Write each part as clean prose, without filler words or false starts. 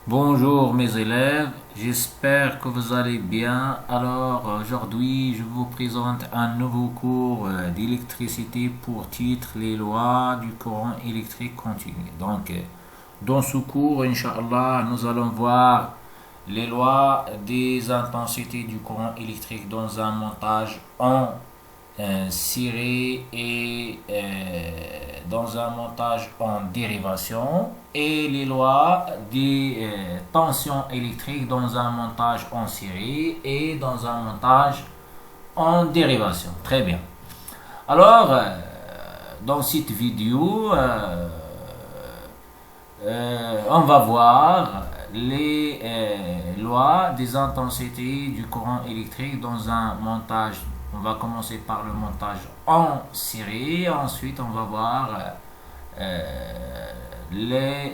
Bonjour mes élèves, j'espère que vous allez bien. Alors aujourd'hui je vous présente un nouveau cours d'électricité pour titre les lois du courant électrique continu. Donc dans ce cours, Inch'Allah, nous allons voir les lois des intensités du courant électrique dans un montage en ciré et dans un montage en dérivation et les lois des tensions électriques dans un montage en série et dans un montage en dérivation. Très bien. Alors, dans cette vidéo, on va voir les lois des intensités du courant électrique dans un montage. On va commencer par le montage en série, ensuite on va voir les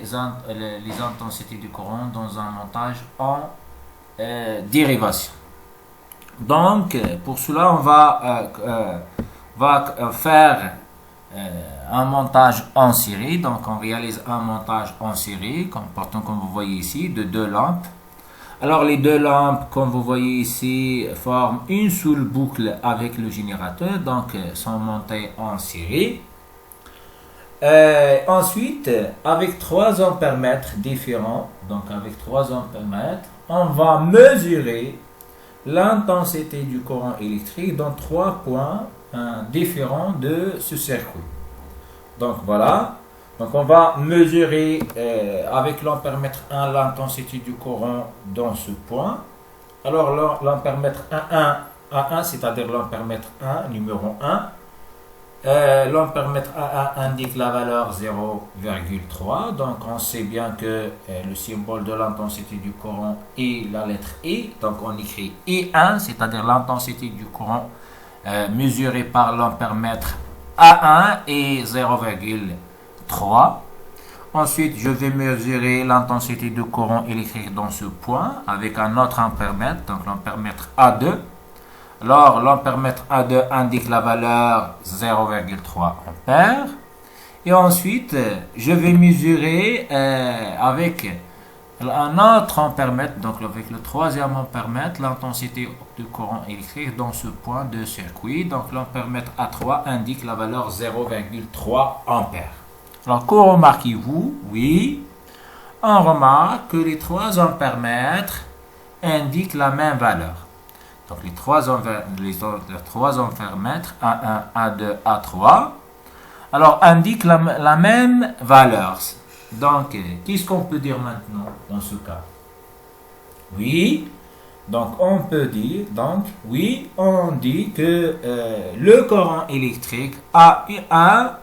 intensités du courant dans un montage en dérivation. Donc pour cela on va faire un montage en série. Donc on réalise un montage en série, comme vous voyez ici, de deux lampes. Alors les deux lampes, comme vous voyez ici, forment une seule boucle avec le générateur, donc sont montées en série. Ensuite, avec 3 ampères-mètres différents, donc avec 3 ampères-mètres, on va mesurer l'intensité du courant électrique dans 3 points différents de ce circuit. Donc voilà. Donc on va mesurer avec l'ampère-mètre 1 l'intensité du courant dans ce point. Alors l'ampère-mètre 1, c'est-à-dire l'ampère-mètre 1, numéro 1. L'ampère-mètre 1 indique la valeur 0,3. Donc on sait bien que le symbole de l'intensité du courant est la lettre E. Donc on écrit E1, c'est-à-dire l'intensité du courant mesurée par l'ampère-mètre A1 est 0,3. Ensuite, je vais mesurer l'intensité du courant électrique dans ce point avec un autre ampère-mètre, donc l'ampère-mètre A2. Alors, l'ampère-mètre A2 indique la valeur 0,3 ampères. Et ensuite, je vais mesurer avec un autre ampère-mètre, donc avec le troisième ampère-mètre, l'intensité du courant électrique dans ce point de circuit. Donc, l'ampère-mètre A3 indique la valeur 0,3 ampères. Alors, que remarquez-vous? Oui, on remarque que les 3 ampères-mètres indiquent la même valeur. Donc, les 3 ampères-mètres, A1, A2, A3, alors indiquent la même valeur. Donc, qu'est-ce qu'on peut dire maintenant dans ce cas? Oui, donc on peut dire, on dit que le courant électrique a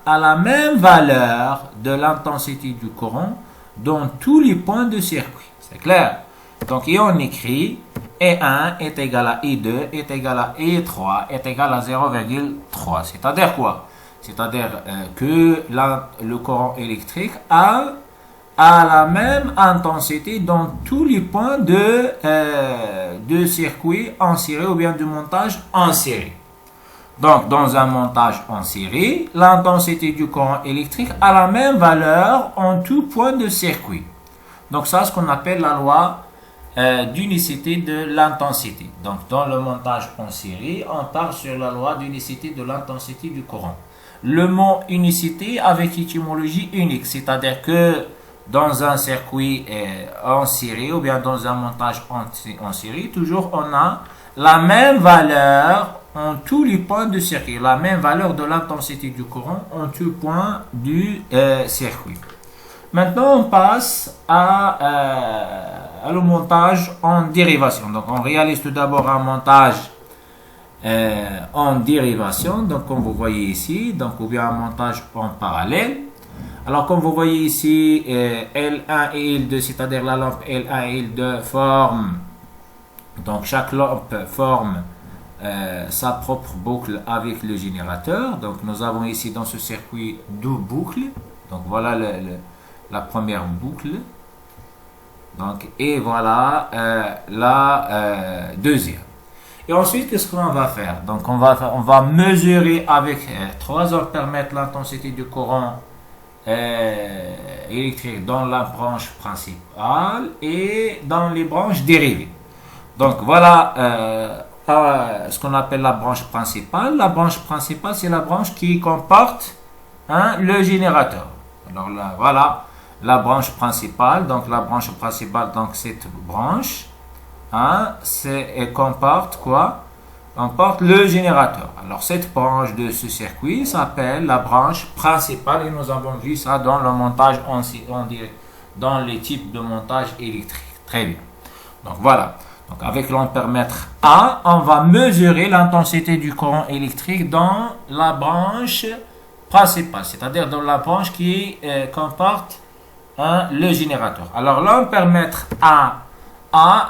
la même valeur de l'intensité du courant dans tous les points de circuit. C'est clair? Donc, et on écrit E1 est égal à E2 est égal à E3 est égal à 0,3. C'est-à-dire quoi? C'est-à-dire que le courant électrique a la même intensité dans tous les points de circuit en série ou bien de montage en série. Donc, dans un montage en série, l'intensité du courant électrique a la même valeur en tout point de circuit. Donc, ça, c'est ce qu'on appelle la loi d'unicité de l'intensité. Donc, dans le montage en série, on part sur la loi d'unicité de l'intensité du courant. Le mot unicité avec étymologie unique, c'est-à-dire que dans un circuit en série ou bien dans un montage en série, toujours on a la même valeur en tous les points du circuit, la même valeur de l'intensité du courant en tous points du circuit. Maintenant, on passe à le montage en dérivation. Donc, on réalise tout d'abord un montage en dérivation, donc comme vous voyez ici, donc ou bien un montage en parallèle. Alors comme vous voyez ici, L1 et L2, c'est-à-dire la lampe L1 et L2 forment, donc chaque lampe forme sa propre boucle avec le générateur. Donc nous avons ici dans ce circuit 2 boucles. Donc voilà la première boucle. Donc, et voilà la deuxième. Et ensuite, qu'est-ce qu'on va faire? Donc, on va mesurer avec 3 ampères-mètres l'intensité du courant électrique dans la branche principale et dans les branches dérivées. Donc voilà ce qu'on appelle la branche principale. La branche principale, c'est la branche qui comporte le générateur. Alors là, voilà la branche principale. Donc la branche principale, donc cette branche, elle comporte quoi? Comporte le générateur. Alors cette branche de ce circuit s'appelle la branche principale et nous avons vu ça dans le montage, dans les types de montage électrique. Très bien. Donc voilà. Donc avec l'ampèremètre A, on va mesurer l'intensité du courant électrique dans la branche principale, c'est-à-dire dans la branche qui comporte le générateur. Alors l'ampèremètre A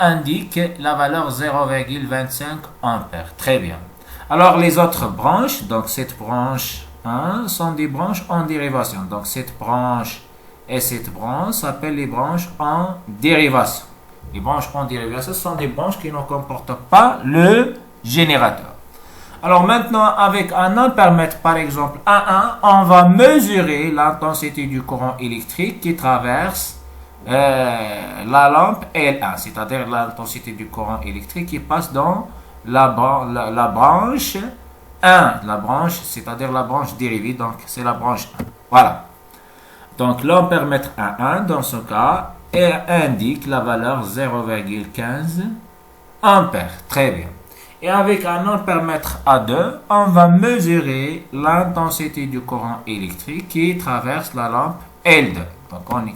indique la valeur 0,25 ampères. Très bien. Alors les autres branches, donc cette branche sont des branches en dérivation. Donc cette branche et cette branche s'appellent les branches en dérivation. Les branches en dérivation sont des branches qui ne comportent pas le générateur. Alors maintenant, avec un ampèremètre, par exemple A1, on va mesurer l'intensité du courant électrique qui traverse la lampe L1, c'est-à-dire l'intensité du courant électrique qui passe dans la branche 1, c'est-à-dire la branche dérivée, donc c'est la branche 1. Voilà. Donc l'ampèremètre A1, dans ce cas, indique la valeur 0,15 ampères. Très bien. Et avec un ampèremètre A2, on va mesurer l'intensité du courant électrique qui traverse la lampe L2. Donc on est.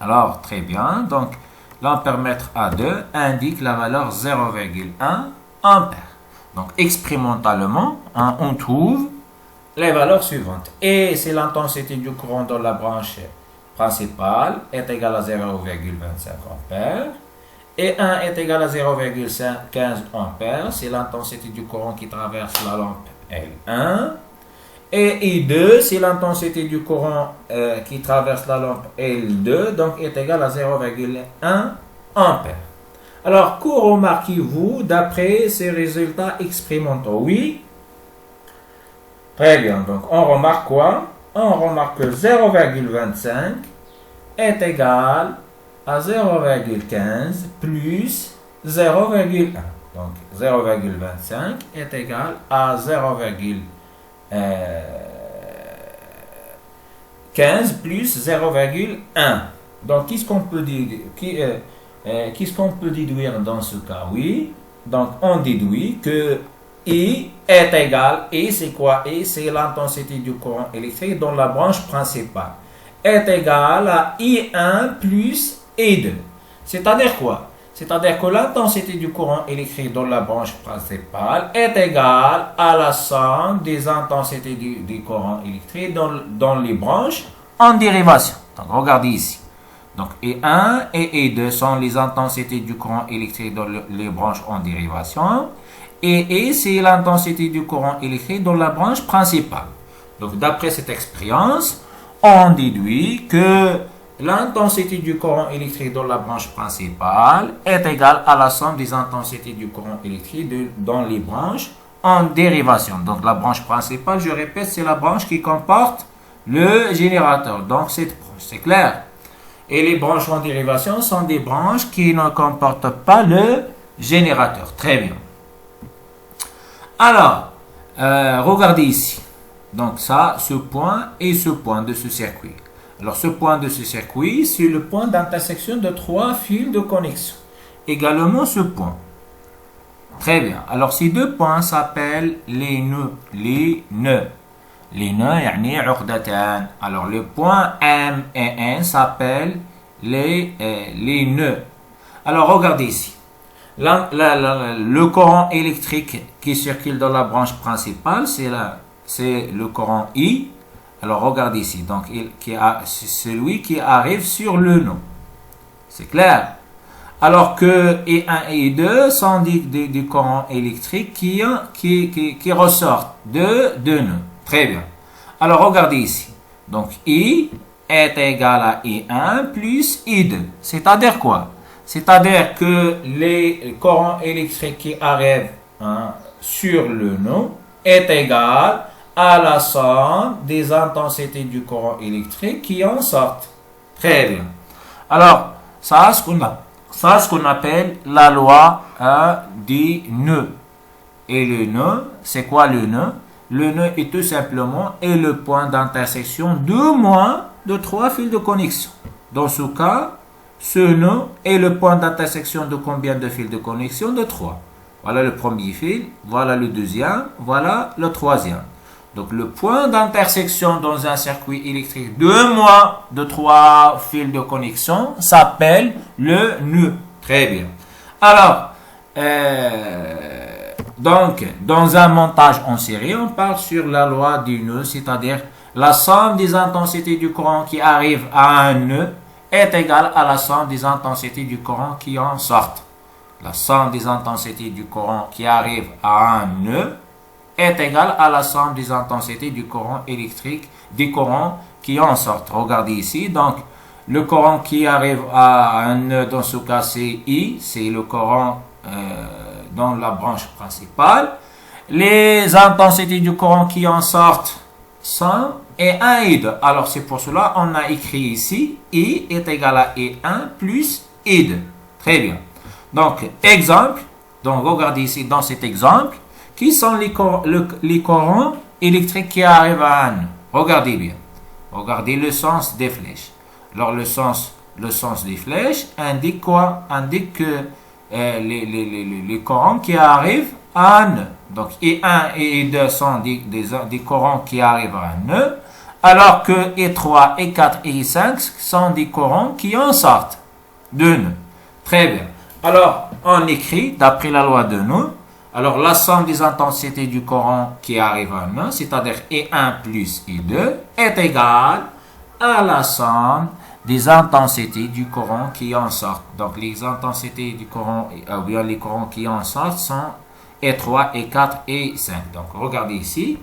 Alors, très bien. Donc, l'ampèremètre A2 indique la valeur 0,1 ampère. Donc, expérimentalement, on trouve les valeurs suivantes. Et c'est l'intensité du courant dans la branche principale est égale à 0,25 ampères. Et 1 est égal à 0,15 ampères. C'est l'intensité du courant qui traverse la lampe L1. Et I2, c'est l'intensité du courant qui traverse la lampe L2, donc est égal à 0,1 ampère. Alors, que remarquez-vous d'après ces résultats expérimentaux? Oui. Très bien, donc on remarque quoi? On remarque que 0,25 est égal à 0,15 plus 0,1. Donc 0,25 est égal à 0,15 plus 0,1. Donc qu'est-ce qu'on peut déduire dans ce cas? Oui, donc on déduit que I est égal, I c'est quoi? I c'est l'intensité du courant électrique dans la branche principale, est égal à I1 plus I2. C'est-à-dire quoi? C'est-à-dire que l'intensité du courant électrique dans la branche principale est égale à la somme des intensités du courant électrique dans les branches en dérivation. Donc regardez ici. Donc I1 et I2 sont les intensités du courant électrique dans les branches en dérivation. Et I, c'est l'intensité du courant électrique dans la branche principale. Donc d'après cette expérience, on déduit que l'intensité du courant électrique dans la branche principale est égale à la somme des intensités du courant électrique dans les branches en dérivation. Donc la branche principale, je répète, c'est la branche qui comporte le générateur. Donc cette branche, c'est clair. Et les branches en dérivation sont des branches qui ne comportent pas le générateur. Très bien. Alors, regardez ici. Donc ça, ce point et ce point de ce circuit. Alors ce point de ce circuit, c'est le point d'intersection de trois fils de connexion. Également ce point. Très bien. Alors ces deux points s'appellent les nœuds. Les nœuds. Les nœuds, يعني عقدتان. Alors le point M et N s'appellent les nœuds. Alors regardez ici. Le courant électrique qui circule dans la branche principale, c'est le courant I. Alors regardez ici, donc c'est celui qui arrive sur le nœud. C'est clair? Alors que I1 et I2 sont des courants électriques qui ressortent de deux nœuds. Très bien. Alors regardez ici. Donc I est égal à I1 plus I2. C'est-à-dire quoi? C'est-à-dire que les courants électriques qui arrivent sur le nœud est égal à la somme des intensités du courant électrique qui en sortent. Très bien. Alors, ça, ce qu'on appelle la loi des nœuds. Et le nœud, c'est quoi le nœud? Le nœud est tout simplement le point d'intersection de moins de 3 fils de connexion. Dans ce cas, ce nœud est le point d'intersection de combien de fils de connexion? De 3. Voilà le premier fil, voilà le deuxième, voilà le troisième. Donc le point d'intersection dans un circuit électrique de moins de 3 fils de connexion s'appelle le nœud. Très bien. Alors, donc, dans un montage en série, on parle sur la loi du nœud, c'est-à-dire la somme des intensités du courant qui arrive à un nœud est égale à la somme des intensités du courant qui en sortent. La somme des intensités du courant qui arrive à un nœud est égale à la somme des intensités du courant électrique, des courants qui en sortent. Regardez ici, donc, le courant qui arrive à un nœud, dans ce cas, c'est I, c'est le courant dans la branche principale. Les intensités du courant qui en sortent sont E1 et E2. Alors, c'est pour cela qu'on a écrit ici, I est égal à E1 plus E2. Très bien. Donc, exemple. Donc, regardez ici dans cet exemple. Qui sont les courants électriques qui arrivent à un nœud? Regardez bien. Regardez le sens des flèches. Alors, le sens des flèches indique quoi? Indique que les courants qui arrivent à un nœud. Donc, E1 et E2 sont des courants qui arrivent à un nœud, alors que E3, E4 et E5 sont des courants qui en sortent de nœud. Très bien. Alors, on écrit, d'après la loi de nœud, alors la somme des intensités du courant qui arrive à un nœud, c'est-à-dire E1 plus E2, est égale à la somme des intensités du courant qui en sortent. Donc, les intensités du courant, ou bien les courants qui en sortent sont E3, E4 et E5. Donc, regardez ici.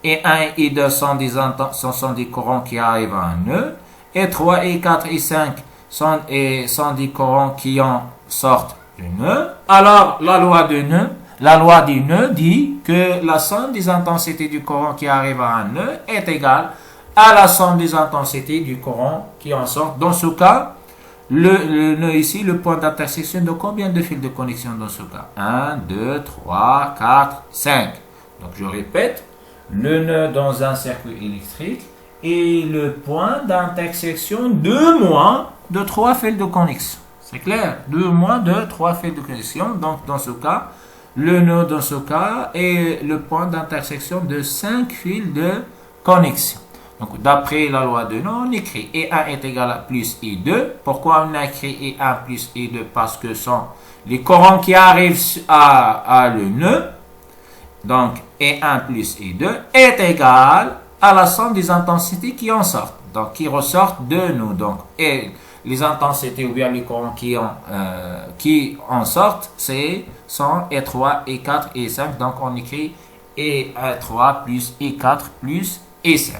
E1 et E2 sont des courants qui arrivent à un nœud. E3, E4 et E5 sont des courants qui en sortent du nœud. Alors, la loi du nœud dit que la somme des intensités du courant qui arrive à un nœud est égale à la somme des intensités du courant qui en sort. Dans ce cas, le nœud ici, le point d'intersection de combien de fils de connexion dans ce cas? 1, 2, 3, 4, 5. Donc je répète, le nœud dans un circuit électrique est le point d'intersection de moins de 3 fils de connexion. C'est clair? De moins de 3 fils de connexion. Donc dans ce cas, le nœud dans ce cas est le point d'intersection de 5 fils de connexion. Donc, d'après la loi de nœud, on écrit E1 est égal à plus E2. Pourquoi on a écrit E1 plus E2? Parce que sont les courants qui arrivent à le nœud. Donc, E1 plus E2 est égal à la somme des intensités qui en sortent. Donc, qui ressortent de nous. Donc, et les intensités ou bien les courants qui en sortent, sont E3, E4 et E5. Donc, on écrit E3 plus E4 plus E5.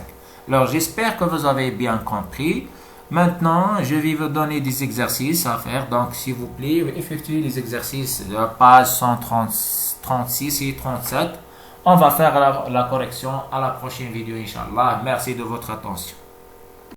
Alors, j'espère que vous avez bien compris. Maintenant, je vais vous donner des exercices à faire. Donc, s'il vous plaît, effectuez les exercices de la page 136 et 37. On va faire la correction à la prochaine vidéo, Inch'Allah. Merci de votre attention.